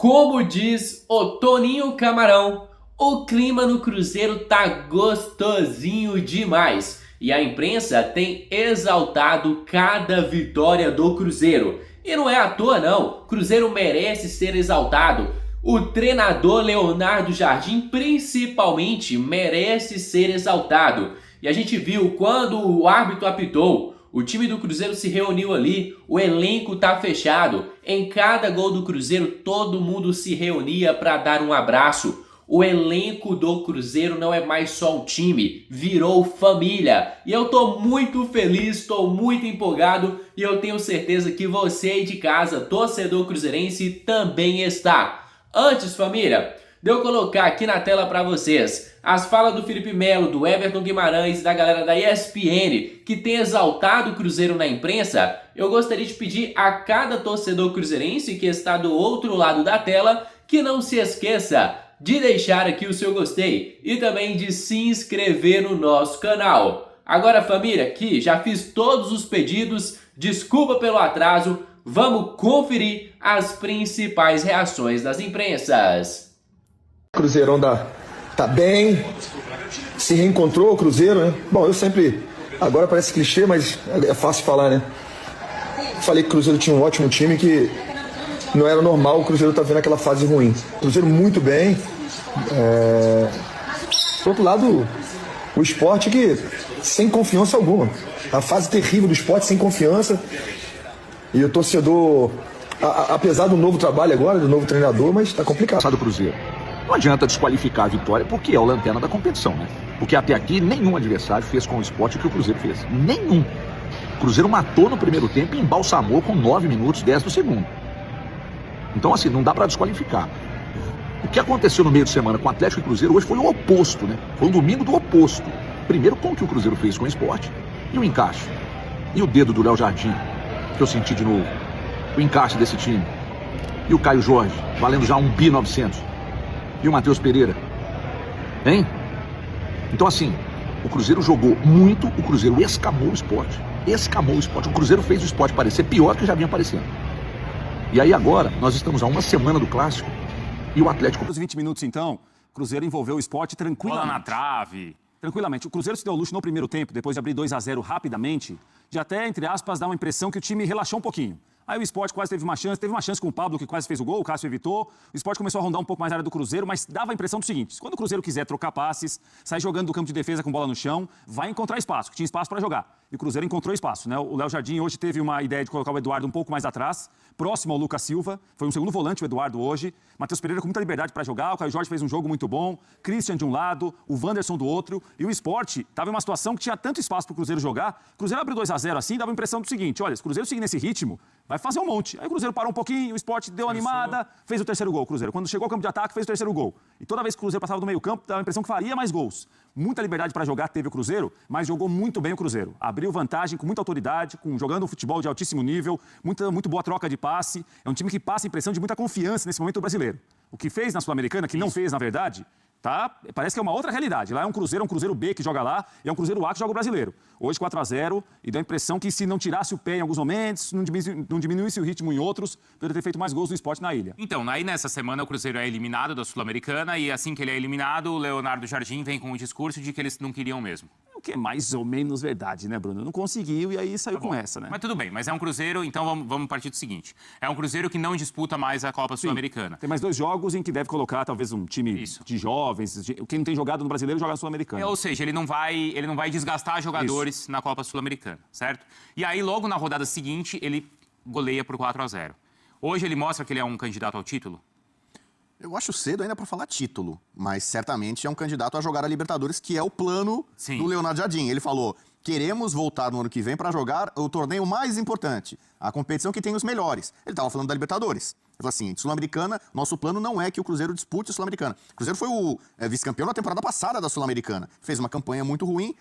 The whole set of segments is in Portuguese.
Como diz o Toninho Camarão, o clima no Cruzeiro tá gostosinho demais e a imprensa tem exaltado cada vitória do Cruzeiro. E não é à toa não, Cruzeiro merece ser exaltado. O treinador Leonardo Jardim principalmente merece ser exaltado. E a gente viu quando o árbitro apitou, o time do Cruzeiro se reuniu ali, o elenco tá fechado. Em cada gol do Cruzeiro, todo mundo se reunia para dar um abraço. O elenco do Cruzeiro não é mais só um time, virou família. E eu tô muito feliz, tô muito empolgado e eu tenho certeza que você aí de casa, torcedor cruzeirense, também está. Antes, família, de eu colocar aqui na tela para vocês as falas do Felipe Melo, do Everton Guimarães e da galera da ESPN que tem exaltado o Cruzeiro na imprensa, eu gostaria de pedir a cada torcedor cruzeirense que está do outro lado da tela que não se esqueça de deixar aqui o seu gostei e também de se inscrever no nosso canal. Agora, família, aqui já fiz todos os pedidos, desculpa pelo atraso, vamos conferir as principais reações das imprensas. Cruzeirão tá bem, se reencontrou o Cruzeiro, né? Bom, eu sempre, agora parece clichê, mas é fácil falar, né? Falei que o Cruzeiro tinha um ótimo time, que não era normal o Cruzeiro tá vendo aquela fase ruim. Cruzeiro muito bem. Por outro lado, o Sport que sem confiança alguma. A fase terrível do Sport sem confiança. E o torcedor, apesar do novo trabalho agora, do novo treinador, mas tá complicado. Do Cruzeiro. Não adianta desqualificar a vitória porque é o lanterna da competição, né? Porque até aqui nenhum adversário fez com o Sport o que o Cruzeiro fez. Nenhum. O Cruzeiro matou no primeiro tempo e embalsamou com 9 minutos 10 do segundo. Então, assim, não dá pra desqualificar. O que aconteceu no meio de semana com o Atlético e Cruzeiro hoje foi o oposto, né? Foi um domingo do oposto. Primeiro com o que o Cruzeiro fez com o Sport e o encaixe. E o dedo do Léo Jardim, que eu senti de novo. O encaixe desse time. E o Caio Jorge, valendo já 1.900 bi. E o Matheus Pereira. Hein? Então, assim, o Cruzeiro jogou muito, o Cruzeiro escamou o Sport. Escamou o Sport. O Cruzeiro fez o Sport parecer pior do que já vinha aparecendo. E aí agora, nós estamos a uma semana do Clássico e o Atlético... Nos 20 minutos, então, o Cruzeiro envolveu o Sport tranquilamente. Bola na trave. Tranquilamente. O Cruzeiro se deu ao luxo no primeiro tempo, depois de abrir 2-0 rapidamente, de até, entre aspas, dar uma impressão que o time relaxou um pouquinho. Aí o Sport quase teve uma chance com o Pablo, que quase fez o gol, o Cássio evitou. O Sport começou a rondar um pouco mais a área do Cruzeiro, mas dava a impressão do seguinte: quando o Cruzeiro quiser trocar passes, sair jogando do campo de defesa com bola no chão, vai encontrar espaço, que tinha espaço para jogar. E o Cruzeiro encontrou espaço, né? O Léo Jardim hoje teve uma ideia de colocar o Eduardo um pouco mais atrás, próximo ao Lucas Silva. Foi um segundo volante o Eduardo hoje. Matheus Pereira com muita liberdade para jogar. O Caio Jorge fez um jogo muito bom. Christian de um lado, o Wanderson do outro. E o Sport estava em uma situação que tinha tanto espaço para o Cruzeiro jogar. O Cruzeiro abriu 2-0 assim, dava a impressão do seguinte: olha, se o Cruzeiro seguir nesse ritmo, vai fazer um monte. Aí o Cruzeiro parou um pouquinho, o Sport deu uma animada, fez o terceiro gol. O Cruzeiro, quando chegou ao campo de ataque, fez o terceiro gol. E toda vez que o Cruzeiro passava do meio campo, dava a impressão que faria mais gols. Muita liberdade para jogar teve o Cruzeiro, mas jogou muito bem o Cruzeiro. Abriu vantagem com muita autoridade, jogando um futebol de altíssimo nível, muito boa troca de passe. É um time que passa a impressão de muita confiança nesse momento brasileiro. O que fez na Sul-Americana, que não fez na verdade, tá? Parece que é uma outra realidade. Lá é um Cruzeiro B que joga lá, e é um Cruzeiro A que joga o brasileiro. Hoje 4-0, e dá a impressão que se não tirasse o pé em alguns momentos, não diminuísse o ritmo em outros, poderia ter feito mais gols no Sport na ilha. Então, aí nessa semana o Cruzeiro é eliminado da Sul-Americana e assim que ele é eliminado, o Leonardo Jardim vem com o discurso de que eles não queriam mesmo. O que é mais ou menos verdade, né, Bruno? Não conseguiu e aí saiu com essa, né? Mas tudo bem, mas é um Cruzeiro, então vamos partir do seguinte. É um Cruzeiro que não disputa mais a Copa Sul-Americana. Tem mais 2 jogos em que deve colocar talvez um time de jovens, quem não tem jogado no brasileiro joga na Sul-Americana. Ou seja, ele não vai desgastar jogadores na Copa Sul-Americana, certo? E aí logo na rodada seguinte ele goleia por 4-0. Hoje ele mostra que ele é um candidato ao título? Eu acho cedo ainda para falar título, mas certamente é um candidato a jogar a Libertadores, que é o plano do Leonardo Jardim. Ele falou: queremos voltar no ano que vem para jogar o torneio mais importante, a competição que tem os melhores. Ele estava falando da Libertadores. Ele falou assim: Sul-Americana, nosso plano não é que o Cruzeiro dispute a Sul-Americana. O Cruzeiro foi o vice-campeão na temporada passada da Sul-Americana. Fez uma campanha muito ruim.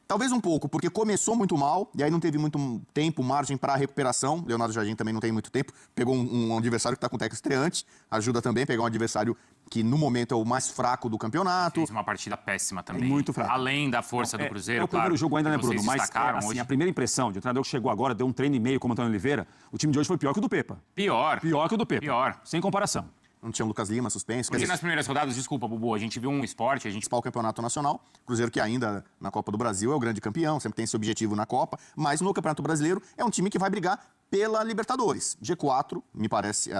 Talvez um pouco, porque começou muito mal, e aí não teve muito tempo, margem para recuperação. Leonardo Jardim também não tem muito tempo. Pegou um adversário que está com técnico estreante, ajuda também a pegar um adversário que no momento é o mais fraco do campeonato. Fez uma partida péssima também. Muito fraco. Além da força do Cruzeiro, o primeiro jogo ainda, né, Bruno? Vocês Mas destacaram assim, hoje. a primeira impressão de um treinador que chegou agora, deu um treino e meio como o Antônio Oliveira, o time de hoje foi pior que o do Pepa. Pior. Pior que o do Pepa. Pior. Sem comparação. Não tinha o Lucas Lima suspenso. Porque nas primeiras rodadas, desculpa, Bubu, a gente viu um esporte, a gente... Principal campeonato nacional, Cruzeiro que ainda na Copa do Brasil é o grande campeão, sempre tem esse objetivo na Copa, mas no Campeonato Brasileiro é um time que vai brigar pela Libertadores. G4, me parece,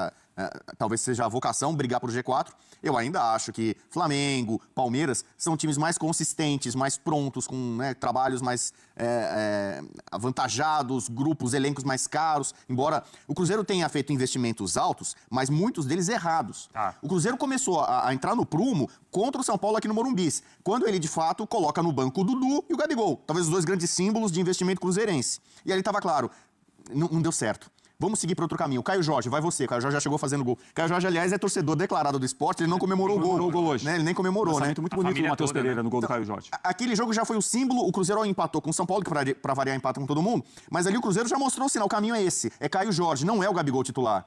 talvez seja a vocação brigar por G4. Eu ainda acho que Flamengo, Palmeiras são times mais consistentes, mais prontos, com trabalhos mais avantajados, grupos, elencos mais caros. Embora o Cruzeiro tenha feito investimentos altos, mas muitos deles errados. O Cruzeiro começou a entrar no prumo contra o São Paulo aqui no Morumbi, quando ele, de fato, coloca no banco o Dudu e o Gabigol. Talvez os dois grandes símbolos de investimento cruzeirense. E ali estava claro, não deu certo. Vamos seguir para outro caminho. O Caio Jorge, vai você. O Caio Jorge já chegou fazendo gol. O Caio Jorge, aliás, é torcedor declarado do esporte. Ele não comemorou o gol. Comemorou o gol hoje. Né? Ele nem comemorou, né? Muito bonito do Matheus Pereira, né? no gol do Caio Jorge. Aquele jogo já foi o símbolo. O Cruzeiro empatou com o São Paulo, que para variar empata com todo mundo. Mas ali o Cruzeiro já mostrou o sinal. O caminho é esse. É Caio Jorge, não é o Gabigol titular.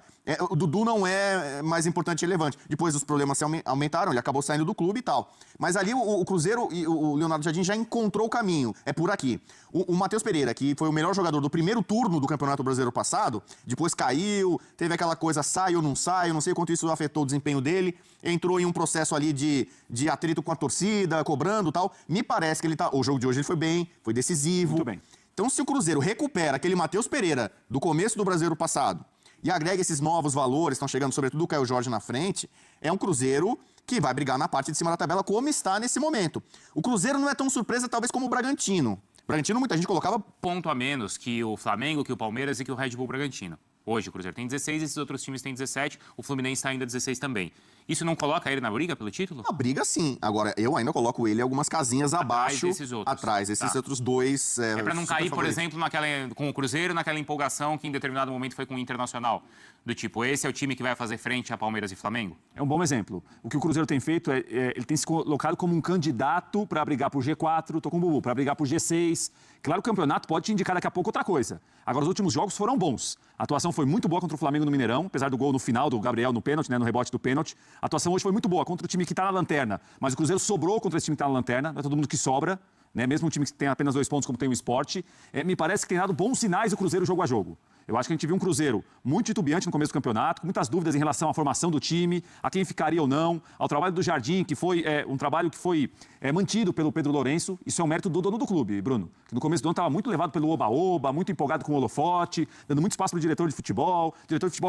O Dudu não é mais importante e relevante. Depois os problemas se aumentaram, ele acabou saindo do clube e tal. Mas ali o Cruzeiro e o Leonardo Jardim já encontrou o caminho. É por aqui. O Matheus Pereira, que foi o melhor jogador do primeiro turno do Campeonato Brasileiro passado, depois caiu, teve aquela coisa, sai ou não sai, eu não sei quanto isso afetou o desempenho dele, entrou em um processo ali de atrito com a torcida, cobrando e tal. Me parece que o jogo de hoje ele foi bem, foi decisivo. Muito bem. Então, se o Cruzeiro recupera aquele Matheus Pereira do começo do Brasileiro passado e agrega esses novos valores, estão chegando sobretudo o Caio Jorge na frente, é um Cruzeiro que vai brigar na parte de cima da tabela como está nesse momento. O Cruzeiro não é tão surpresa, talvez, como o Bragantino. O Bragantino, muita gente colocava... Ponto a menos que o Flamengo, que o Palmeiras e que o Red Bull Bragantino. Hoje o Cruzeiro tem 16, esses outros times têm 17, o Fluminense está ainda 16 também. Isso não coloca ele na briga pelo título? Na briga, sim. Agora, eu ainda coloco ele algumas casinhas abaixo, atrás desses outros dois. É para não cair, por exemplo, com o Cruzeiro, naquela empolgação que em determinado momento foi com o Internacional. Do tipo, esse é o time que vai fazer frente a Palmeiras e Flamengo? É um bom exemplo. O que o Cruzeiro tem feito ele tem se colocado como um candidato para brigar por G4, tô com o Bubu, para brigar por G6. Claro que o campeonato pode te indicar daqui a pouco outra coisa. Agora, os últimos jogos foram bons. A atuação foi muito boa contra o Flamengo no Mineirão, apesar do gol no final do Gabriel no pênalti, no rebote do pênalti. A atuação hoje foi muito boa contra o time que está na lanterna. Mas o Cruzeiro sobrou contra esse time que está na lanterna. Não é todo mundo que sobra, né? Mesmo um time que tem apenas 2 pontos, como tem o Sport. Me parece que tem dado bons sinais o Cruzeiro jogo a jogo. Eu acho que a gente viu um Cruzeiro muito titubeante no começo do campeonato, com muitas dúvidas em relação à formação do time, a quem ficaria ou não, ao trabalho do Jardim, que foi um trabalho que foi mantido pelo Pedro Lourenço. Isso é um mérito do dono do clube, Bruno, que no começo do ano estava muito levado pelo oba-oba, muito empolgado com o holofote, dando muito espaço para o diretor de futebol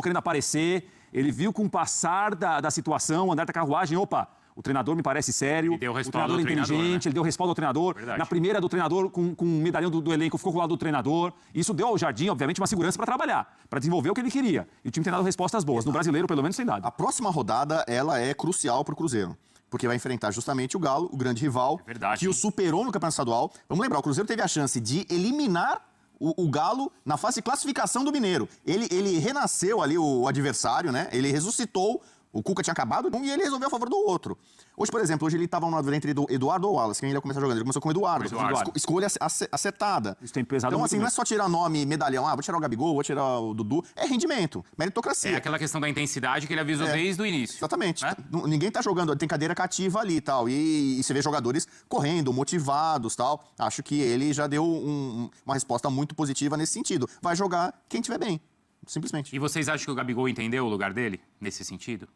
querendo aparecer. Ele viu com o passar da situação, andar da carruagem, opa, o treinador me parece sério, o treinador é inteligente, né? Ele deu respaldo ao treinador. Verdade. Na primeira do treinador, com o medalhão do elenco, ficou com o lado do treinador. Isso deu ao Jardim, obviamente, uma segurança para trabalhar, para desenvolver o que ele queria. E o time tem dado respostas boas. No Brasileiro, pelo menos, tem dado. A próxima rodada, ela é crucial para o Cruzeiro. Porque vai enfrentar justamente o Galo, o grande rival, que o superou no Campeonato Estadual. Vamos lembrar, o Cruzeiro teve a chance de eliminar o Galo na fase de classificação do Mineiro. Ele renasceu ali, o adversário, né? Ele ressuscitou. O Cuca tinha acabado e ele resolveu a favor do outro. Hoje, por exemplo, ele estava numa dúvida entre Eduardo ou Wallace. Quem ele ia começar jogando? Ele começou com o Eduardo. Escolha acertada. Isso tem pesado então, muito assim, não é só tirar nome, medalhão. Vou tirar o Gabigol, vou tirar o Dudu. É rendimento, meritocracia. É aquela questão da intensidade que ele avisou desde o início. Exatamente. Ninguém tá jogando, tem cadeira cativa ali e tal. E você vê jogadores correndo, motivados tal. Acho que ele já deu uma resposta muito positiva nesse sentido. Vai jogar quem tiver bem, simplesmente. E vocês acham que o Gabigol entendeu o lugar dele nesse sentido?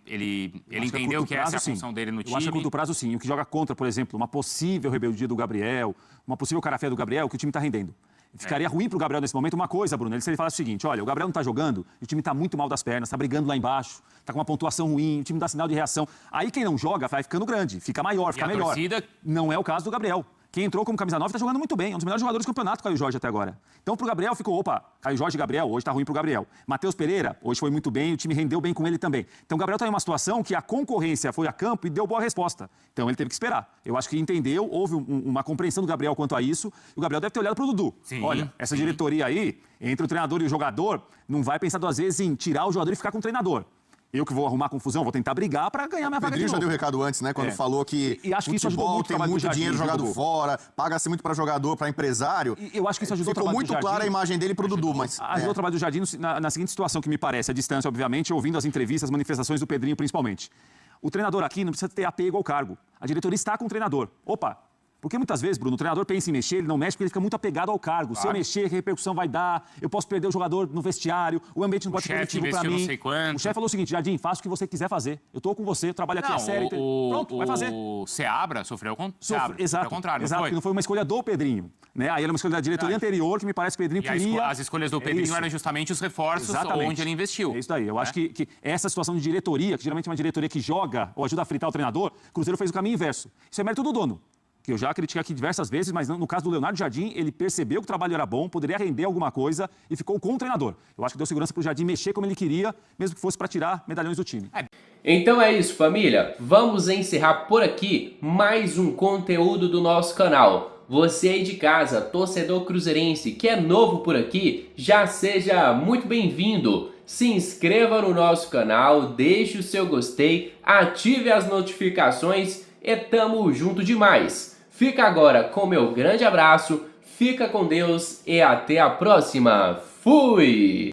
Ele entendeu que essa é a função dele no time? Eu acho que a curto prazo, sim. O que joga contra, por exemplo, uma possível rebeldia do Gabriel, uma possível cara-feia do Gabriel, que o time está rendendo. Ficaria ruim pro Gabriel nesse momento uma coisa, Bruno. Se ele falasse o seguinte, olha, o Gabriel não tá jogando, o time tá muito mal das pernas, tá brigando lá embaixo, tá com uma pontuação ruim, o time dá sinal de reação. Aí quem não joga vai ficando grande, fica maior, fica melhor. Torcida... Não é o caso do Gabriel. Quem entrou como camisa 9 tá jogando muito bem. É um dos melhores jogadores do campeonato, Caio Jorge, até agora. Então, pro Gabriel ficou, opa, Caio Jorge e Gabriel, hoje tá ruim pro Gabriel. Matheus Pereira, hoje foi muito bem, o time rendeu bem com ele também. Então, o Gabriel tá em uma situação que a concorrência foi a campo e deu boa resposta. Então, ele teve que esperar. Eu acho que entendeu, houve uma compreensão do Gabriel quanto a isso, e o Gabriel deve ter olhado pro Dudu. Sim, olha, essa diretoria aí, entre o treinador e o jogador, não vai pensar 2 vezes em tirar o jogador e ficar com o treinador. Eu que vou arrumar confusão, vou tentar brigar para ganhar minha vaga de novo. O Pedrinho já deu recado antes, né? Quando falou que e acho que isso ajudou muito tem muito dinheiro jogado fora, paga-se muito para jogador, para empresário. E eu acho que isso ajudou o trabalho do Jardim. Ficou muito clara a imagem dele pro Dudu, mas... Ajudou o trabalho do Jardim na seguinte situação que me parece, a distância, obviamente, ouvindo as entrevistas, as manifestações do Pedrinho, principalmente. O treinador aqui não precisa ter apego ao cargo. A diretoria está com o treinador. Opa! Porque muitas vezes, Bruno, o treinador pensa em mexer, ele não mexe porque ele fica muito apegado ao cargo. Claro. Se eu mexer, que repercussão vai dar? Eu posso perder o jogador no vestiário, o ambiente não pode ser positivo para mim. O chefe falou o seguinte: Jardim, faça o que você quiser fazer. Eu tô com você, eu trabalho aqui a série. Pronto, vai fazer. O Seabra sofreu com Exato, ao contrário, exato, porque não foi uma escolha do Pedrinho. Né? Aí era uma escolha da diretoria anterior, que me parece que o Pedrinho queria... As escolhas do Pedrinho eram justamente os reforços onde ele investiu. É isso daí. Eu acho que essa situação de diretoria, que geralmente é uma diretoria que joga ou ajuda a fritar o treinador, o Cruzeiro fez o caminho inverso. Isso é mérito do dono, que eu já critiquei aqui diversas vezes, mas no caso do Leonardo Jardim, ele percebeu que o trabalho era bom, poderia render alguma coisa e ficou com o treinador. Eu acho que deu segurança para o Jardim mexer como ele queria, mesmo que fosse para tirar medalhões do time. Então é isso, família. Vamos encerrar por aqui mais um conteúdo do nosso canal. Você aí de casa, torcedor cruzeirense, que é novo por aqui, já seja muito bem-vindo. Se inscreva no nosso canal, deixe o seu gostei, ative as notificações e tamo junto demais. Fica agora com meu grande abraço, fica com Deus e até a próxima. Fui!